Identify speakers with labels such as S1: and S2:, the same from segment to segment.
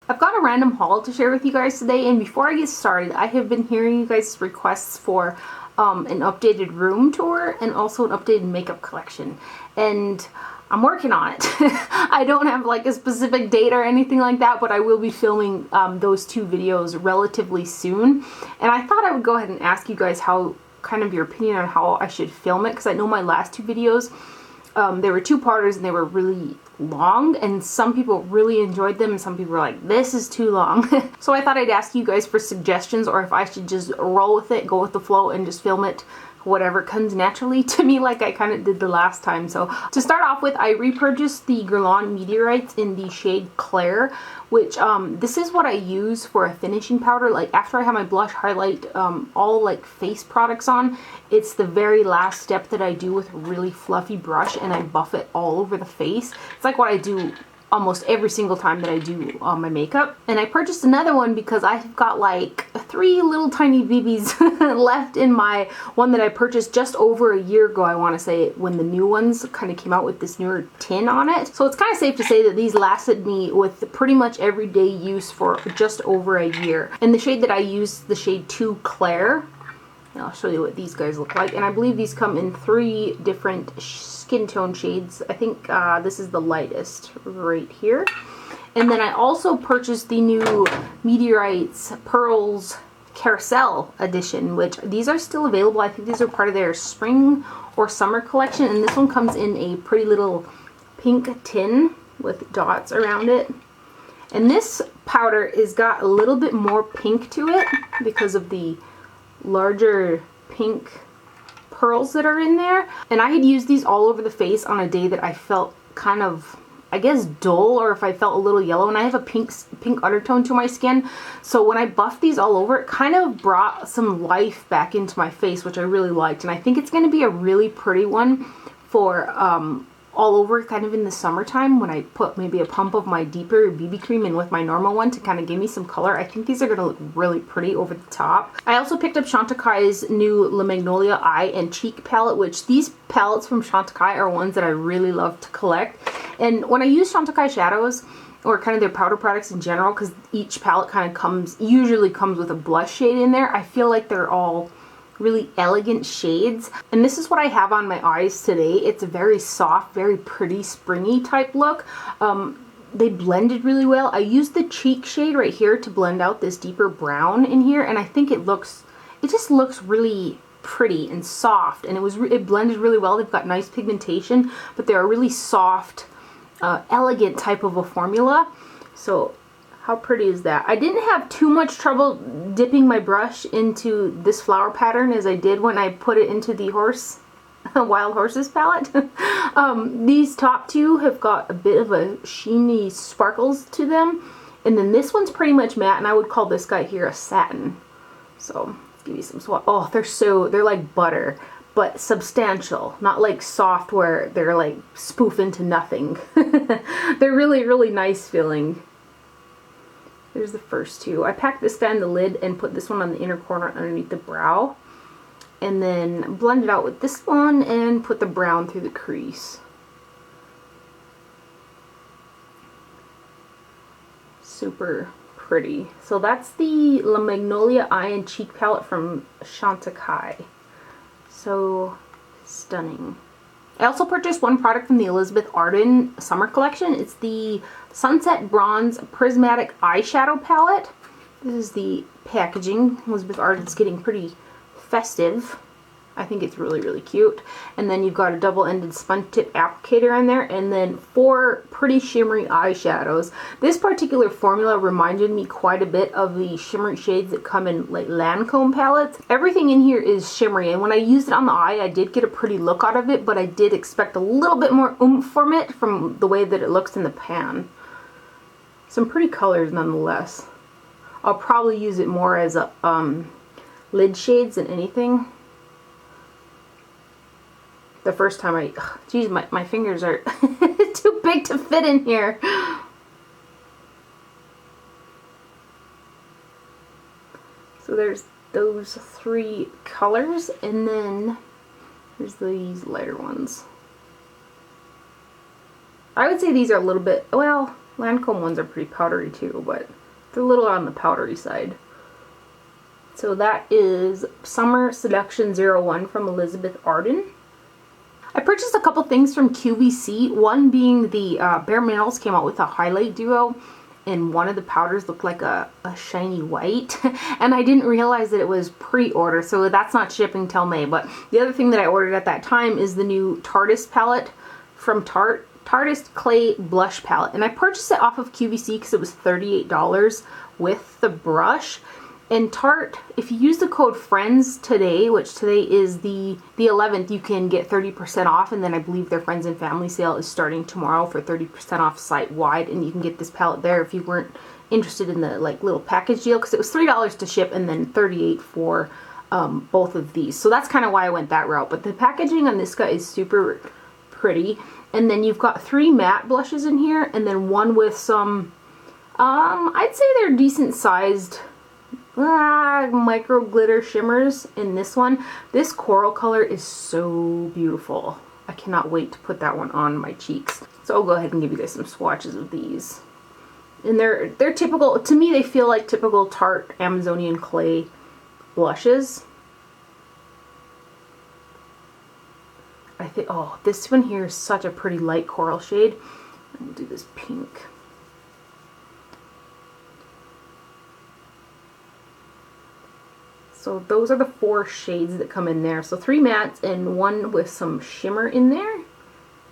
S1: I've got a random haul to share with you guys today, and before I get started, I have been hearing you guys' requests for an updated room tour and also an updated makeup collection, and I'm working on it. I don't have like a specific date or anything like that, but I will be filming those two videos relatively soon, and I thought I would go ahead and ask you guys how, kind of your opinion on how I should film it, because I know my last two videos, they were two-parters and they were really long, and some people really enjoyed them and some people were like, this is too long. So I thought I'd ask you guys for suggestions, or if I should just roll with it, go with the flow, and just film it whatever comes naturally to me, like I kind of did the last time. So to start off with, I repurchased the Guerlain Meteorites in the shade Claire, which this is what I use for a finishing powder. Like after I have my blush, highlight, all like face products on, it's the very last step that I do with a really fluffy brush, and I buff it all over the face. It's like what I do almost every single time that I do my makeup. And I purchased another one because I've got like 3 little tiny BBs left in my one that I purchased just over a year ago, I want to say, when the new ones kind of came out with this newer tin on it. So it's kind of safe to say that these lasted me with pretty much everyday use for just over a year. And the shade that I used, the shade 2 Claire. And I'll show you what these guys look like. And I believe these come in 3 different skin tone shades. I think this is the lightest right here. And then I also purchased the new Meteorites Pearls Carousel edition, which these are still available. I think these are part of their spring or summer collection. And this one comes in a pretty little pink tin with dots around it. And this powder has got a little bit more pink to it because of the larger pink pearls that are in there. And I had used these all over the face on a day that I felt kind of, I guess, dull, or if I felt a little yellow, and I have a pink undertone to my skin. So when I buffed these all over, it kind of brought some life back into my face, which I really liked. And I think it's going to be a really pretty one for all over kind of in the summertime when I put maybe a pump of my deeper BB cream in with my normal one to kind of give me some color. I think these are going to look really pretty over the top. I also picked up Chantecaille's new La Magnolia Eye and Cheek palette, which these palettes from Chantecaille are ones that I really love to collect. And when I use Chantecaille shadows, or kind of their powder products in general, because each palette kind of usually comes with a blush shade in there, I feel like they're all really elegant shades. And this is what I have on my eyes today. It's a very soft, very pretty, springy type look. They blended really well. I used the cheek shade right here to blend out this deeper brown in here, and I think it just looks really pretty and soft, and it blended really well. They've got nice pigmentation, but they're a really soft, elegant type of a formula. So how pretty is that? I didn't have too much trouble dipping my brush into this flower pattern as I did when I put it into the Wild Horses palette. These top two have got a bit of a sheeny sparkles to them. And then this one's pretty much matte, and I would call this guy here a satin. So let's give you some swatch. Oh, they're like butter, but substantial. Not like soft where they're like spoof into nothing. They're really, really nice feeling. There's the first two. I packed this guy in the lid and put this one on the inner corner underneath the brow. And then blend it out with this one and put the brown through the crease. Super pretty. So that's the La Magnolia Eye and Cheek palette from Chantecaille. So stunning. I also purchased one product from the Elizabeth Arden summer collection. It's the Sunset Bronze Prismatic Eyeshadow palette. This is the packaging. Elizabeth Arden's getting pretty festive. I think it's really, really cute. And then you've got a double-ended sponge tip applicator in there, and then 4 pretty shimmery eyeshadows. This particular formula reminded me quite a bit of the shimmery shades that come in like Lancome palettes. Everything in here is shimmery, and when I used it on the eye, I did get a pretty look out of it, but I did expect a little bit more oomph from it from the way that it looks in the pan. Some pretty colors nonetheless. I'll probably use it more as a lid shades than anything. The first time geez, my fingers are too big to fit in here. So there's those 3 colors, and then there's these lighter ones. I would say these are a little bit, well, Lancome ones are pretty powdery too, but they're a little on the powdery side. So that is Summer Seduction 01 from Elizabeth Arden. I purchased a couple things from QVC, one being the Bare Minerals came out with a highlight duo, and one of the powders looked like a shiny white, and I didn't realize that it was pre-order, so that's not shipping till May. But the other thing that I ordered at that time is the new Tarte palette from Tarte. Tarte Clay Blush Palette, and I purchased it off of QVC because it was $38 with the brush. And Tarte, if you use the code FRIENDS today, which today is the 11th, you can get 30% off, and then I believe their Friends and Family sale is starting tomorrow for 30% off site-wide, and you can get this palette there if you weren't interested in the like little package deal, because it was $3 to ship and then $38 for both of these. So that's kind of why I went that route. But the packaging on this guy is super pretty. And then you've got 3 matte blushes in here, and then one with some, I'd say they're decent sized micro glitter shimmers in this one. This coral color is so beautiful. I cannot wait to put that one on my cheeks. So I'll go ahead and give you guys some swatches of these. And they're typical, to me they feel like typical Tarte Amazonian clay blushes. I think, oh, this one here is such a pretty light coral shade. I'm gonna do this pink. So those are the 4 shades that come in there. So 3 mattes and one with some shimmer in there.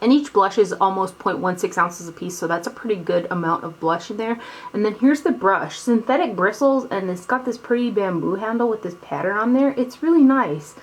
S1: And each blush is almost 0.16 ounces a piece, so that's a pretty good amount of blush in there. And then here's the brush. Synthetic bristles, and it's got this pretty bamboo handle with this pattern on there. It's really nice.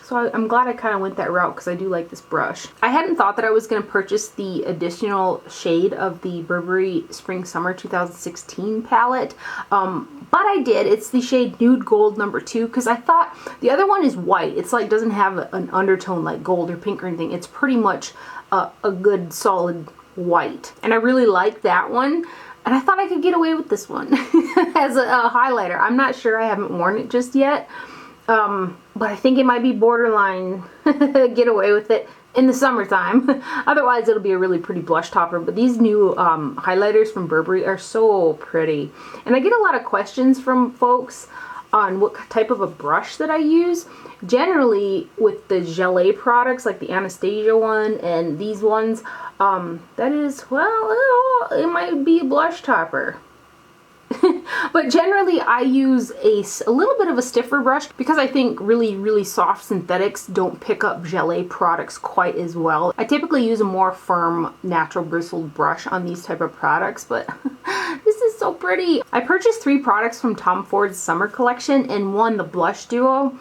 S1: So I'm glad I kind of went that route because I do like this brush. I hadn't thought that I was going to purchase the additional shade of the Burberry Spring Summer 2016 palette, but I did. It's the shade Nude Gold number 2 because I thought the other one is white. It's like doesn't have an undertone like gold or pink or anything. It's pretty much a good solid white, and I really like that one. And I thought I could get away with this one as a highlighter. I'm not sure. I haven't worn it just yet. But I think it might be borderline get away with it in the summertime. Otherwise it'll be a really pretty blush topper. But these new highlighters from Burberry are so pretty. And I get a lot of questions from folks on what type of a brush that I use. Generally with the gelée products like the Anastasia one and these ones, that is, well, it might be a blush topper. But generally I use a little bit of a stiffer brush because I think really soft synthetics don't pick up gelée products quite as well. I typically use a more firm natural bristled brush on these type of products, but this is so pretty. I purchased 3 products from Tom Ford's summer collection, and one, the blush duo,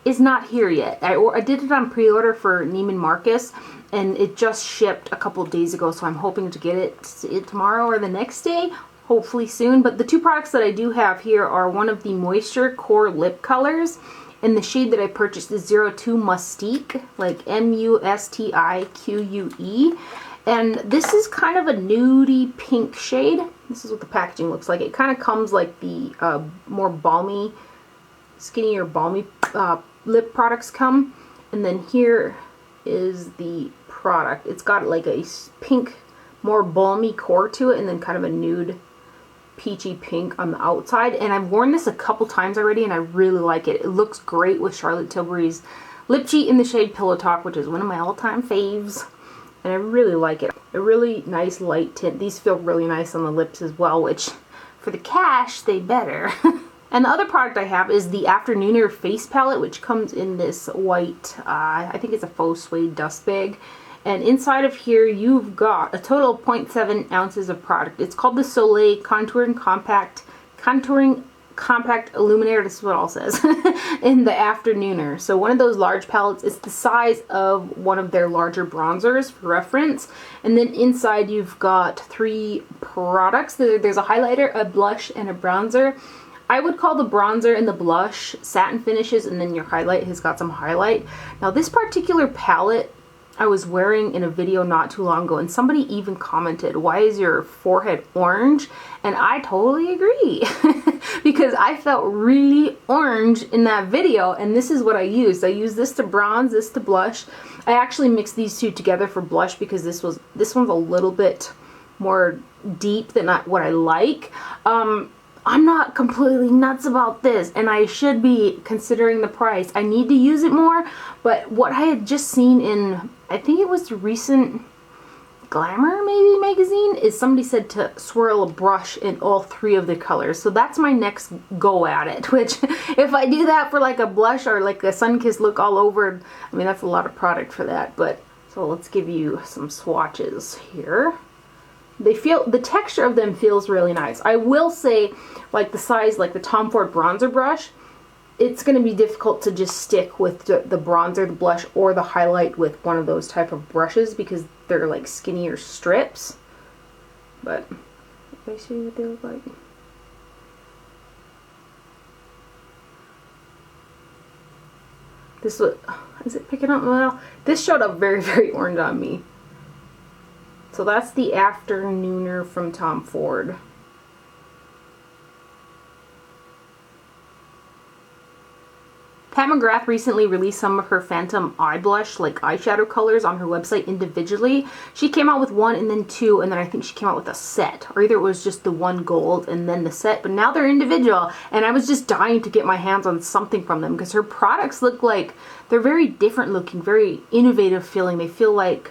S1: is not here yet. I did it on pre-order for Neiman Marcus, and it just shipped a couple days ago, so I'm hoping to get it tomorrow or the next day. Hopefully soon. But the 2 products that I do have here are one of the Moisture Core lip colors, and the shade that I purchased is 02 Mustique, like M-U-S-T-I-Q-U-E, and this is kind of a nudie pink shade. This is what the packaging looks like. It kind of comes like the more balmy, skinnier balmy lip products come, and then here is the product. It's got like a pink, more balmy core to it, and then kind of a nude peachy pink on the outside. And I've worn this a couple times already, and I really like it. It looks great with Charlotte Tilbury's Lip Cheat in the shade Pillow Talk, which is one of my all-time faves, and I really like it. A really nice light tint. These feel really nice on the lips as well, which for the cash they better. And the other product I have is the Afternooner Face Palette, which comes in this white, I think it's a faux suede dust bag. And inside of here, you've got a total of 0.7 ounces of product. It's called the Soleil Contouring Compact Illuminator. This is what it all says in the Afternooner. So one of those large palettes is the size of one of their larger bronzers for reference. And then inside you've got 3 products. There's a highlighter, a blush, and a bronzer. I would call the bronzer and the blush satin finishes, and then your highlight has got some highlight. Now this particular palette I was wearing in a video not too long ago, and somebody even commented, why is your forehead orange? And I totally agree because I felt really orange in that video, and this is what I used. I used this to bronze, this to blush. I actually mixed these 2 together for blush because this one's a little bit more deep than what I like. I'm not completely nuts about this, and I should be considering the price. I need to use it more, but what I had just seen in, I think it was the recent Glamour maybe magazine, is somebody said to swirl a brush in all 3 of the colors. So that's my next go at it, which if I do that for like a blush or like a sun-kissed look all over, I mean, that's a lot of product for that. But so let's give you some swatches here. The texture of them feels really nice. I will say, like the size, like the Tom Ford bronzer brush, it's going to be difficult to just stick with the bronzer, the blush, or the highlight with one of those type of brushes because they're like skinnier strips. But let me show you what they look like. This was, is it picking up well? This showed up very, very orange on me. So that's the Afternooner from Tom Ford. Pat McGrath recently released some of her Phantom eye blush, like eyeshadow colors, on her website individually. She came out with 1 and then 2, and then I think she came out with a set. Or either it was just the 1 gold and then the set, but now they're individual. And I was just dying to get my hands on something from them because her products look like they're very different looking, very innovative feeling. They feel like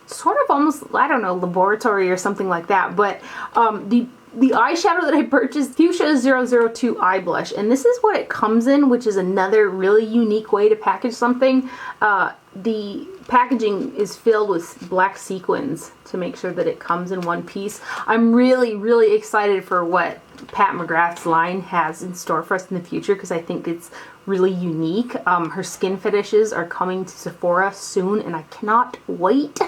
S1: sort of almost, I don't know, laboratory or something like that. But the eyeshadow that I purchased, Fuchsia 002 eye blush, and this is what it comes in, which is another really unique way to package something. The packaging is filled with black sequins to make sure that it comes in one piece. I'm really, really excited for what Pat McGrath's line has in store for us in the future because I think it's really unique. Her skin fetishes are coming to Sephora soon and I cannot wait.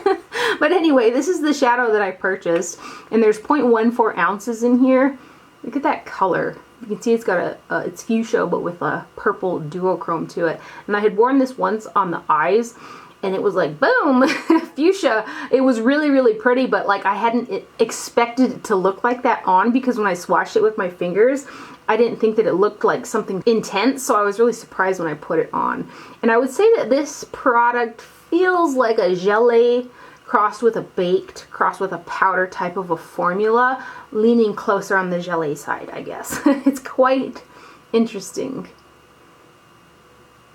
S1: But anyway, this is the shadow that I purchased and there's 0.14 ounces in here. Look at that color. You can see it's got it's fuchsia but with a purple duochrome to it. And I had worn this once on the eyes and it was like, boom, fuchsia. It was really, really pretty, but like I hadn't expected it to look like that on because when I swatched it with my fingers, I didn't think that it looked like something intense, so I was really surprised when I put it on. And I would say that this product feels like a gelée crossed with a baked, crossed with a powder type of a formula, leaning closer on the gelée side, I guess. It's quite interesting.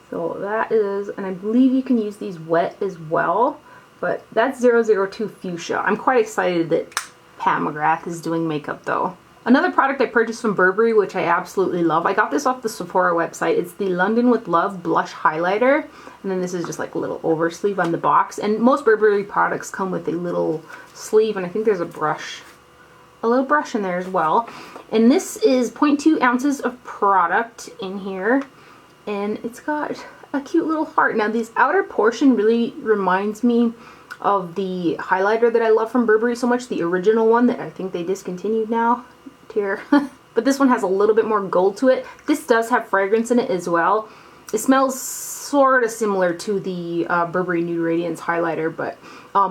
S1: So that is, and I believe you can use these wet as well, but that's 002 Fuchsia. I'm quite excited that Pat McGrath is doing makeup though. Another product I purchased from Burberry, which I absolutely love. I got this off the Sephora website. It's the London with Love Blush Highlighter. And then this is just like a little oversleeve on the box. And most Burberry products come with a little sleeve. And I think there's a brush, a little brush in there as well. And this is 0.2 ounces of product in here. And it's got a cute little heart. Now this outer portion really reminds me of the highlighter that I love from Burberry so much. The original one that I think they discontinued now. Here. But this one has a little bit more gold to it. This does have fragrance in it as well. It smells sort of similar to the Burberry Nude Radiance highlighter, but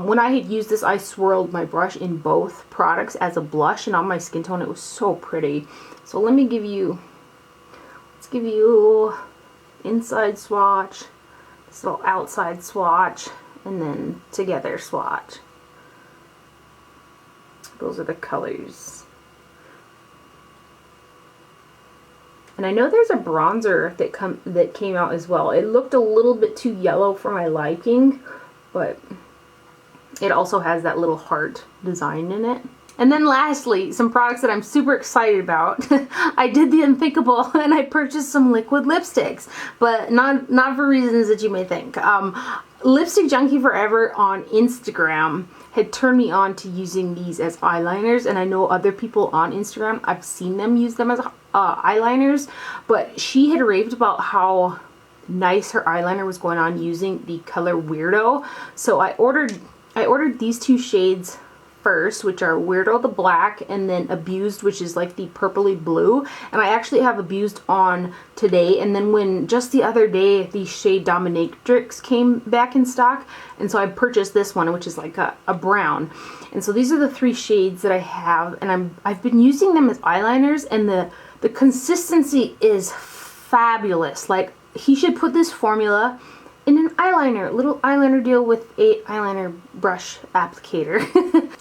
S1: when I had used this, I swirled my brush in both products as a blush, and on my skin tone it was so pretty. So let me give you, let's give you inside swatch, this little outside swatch, and then together swatch. Those are the colors. And I know there's a bronzer that came out as well. It looked a little bit too yellow for my liking, but it also has that little heart design in it. And then lastly, some products that I'm super excited about. I did the unthinkable and I purchased some liquid lipsticks, but not for reasons that you may think. Lipstick Junkie Forever on Instagram had turned me on to using these as eyeliners, and I know other people on Instagram, I've seen them use them as eyeliners, but she had raved about how nice her eyeliner was going on using the color Weirdo. So I ordered these 2 shades first, which are Weirdo the black and then Abused, which is like the purpley blue, and I actually have Abused on today. And then when just the other day the shade Dominatrix came back in stock, and so I purchased this one, which is like a brown. And so these are the 3 shades that I have, and I've been using them as eyeliners, and the consistency is fabulous. Like, he should put this formula in an eyeliner, little eyeliner deal with a eyeliner brush applicator.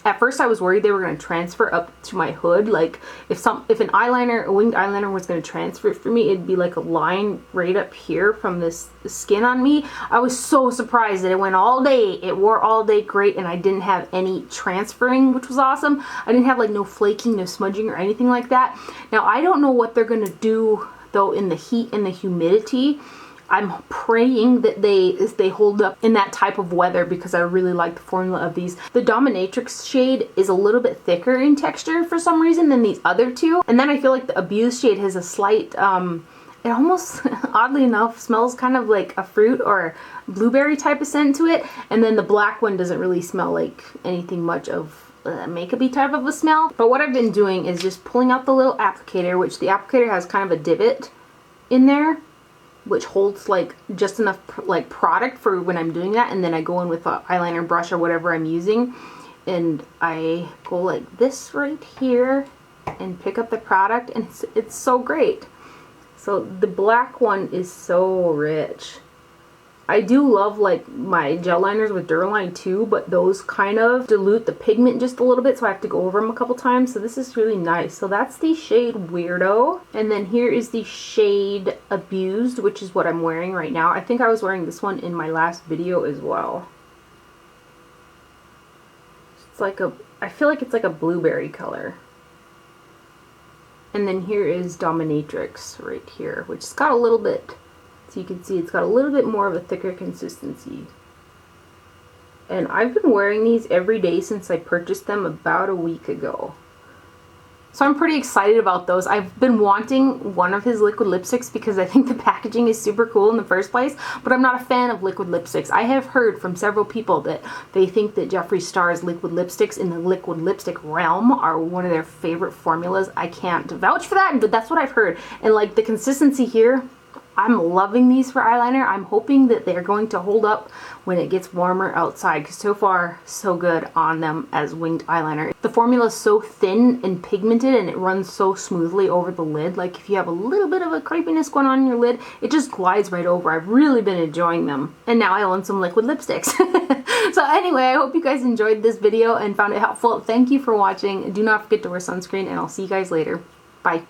S1: At first I was worried they were going to transfer up to my hood. Like if an eyeliner, a winged eyeliner was going to transfer for me, it'd be like a line right up here from this skin on me. I was so surprised that it went all day. It wore all day great and I didn't have any transferring, which was awesome. I didn't have like no flaking, no smudging or anything like that. Now I don't know what they're going to do though in the heat and the humidity. I'm praying that they hold up in that type of weather because I really like the formula of these. The Dominatrix shade is a little bit thicker in texture for some reason than these other two. And then I feel like the Abuse shade has a slight, it almost, oddly enough, smells kind of like a fruit or blueberry type of scent to it. And then the black one doesn't really smell like anything much of makeup-y type of a smell. But what I've been doing is just pulling out the little applicator, which the applicator has kind of a divot in there, which holds like just enough like product for when I'm doing that, and then I go in with an eyeliner brush or whatever I'm using and I go like this right here and pick up the product, and it's so great. So the black one is so rich. I do love like my gel liners with Guerlain too, but those kind of dilute the pigment just a little bit, so I have to go over them a couple times. So this is really nice. So that's the shade Weirdo. And then here is the shade Abused, which is what I'm wearing right now. I think I was wearing this one in my last video as well. It's like I feel like it's like a blueberry color. And then here is Dominatrix right here, which has got a little bit, so you can see it's got a little bit more of a thicker consistency. And I've been wearing these every day since I purchased them about a week ago. So I'm pretty excited about those. I've been wanting one of his liquid lipsticks because I think the packaging is super cool in the first place, but I'm not a fan of liquid lipsticks. I have heard from several people that they think that Jeffree Star's liquid lipsticks in the liquid lipstick realm are one of their favorite formulas. I can't vouch for that, but that's what I've heard. And like the consistency here, I'm loving these for eyeliner. I'm hoping that they're going to hold up when it gets warmer outside, because so far so good on them as winged eyeliner. The formula is so thin and pigmented and it runs so smoothly over the lid. Like if you have a little bit of a crepiness going on in your lid, it just glides right over. I've really been enjoying them. And now I own some liquid lipsticks. So anyway, I hope you guys enjoyed this video and found it helpful. Thank you for watching. Do not forget to wear sunscreen, and I'll see you guys later. Bye.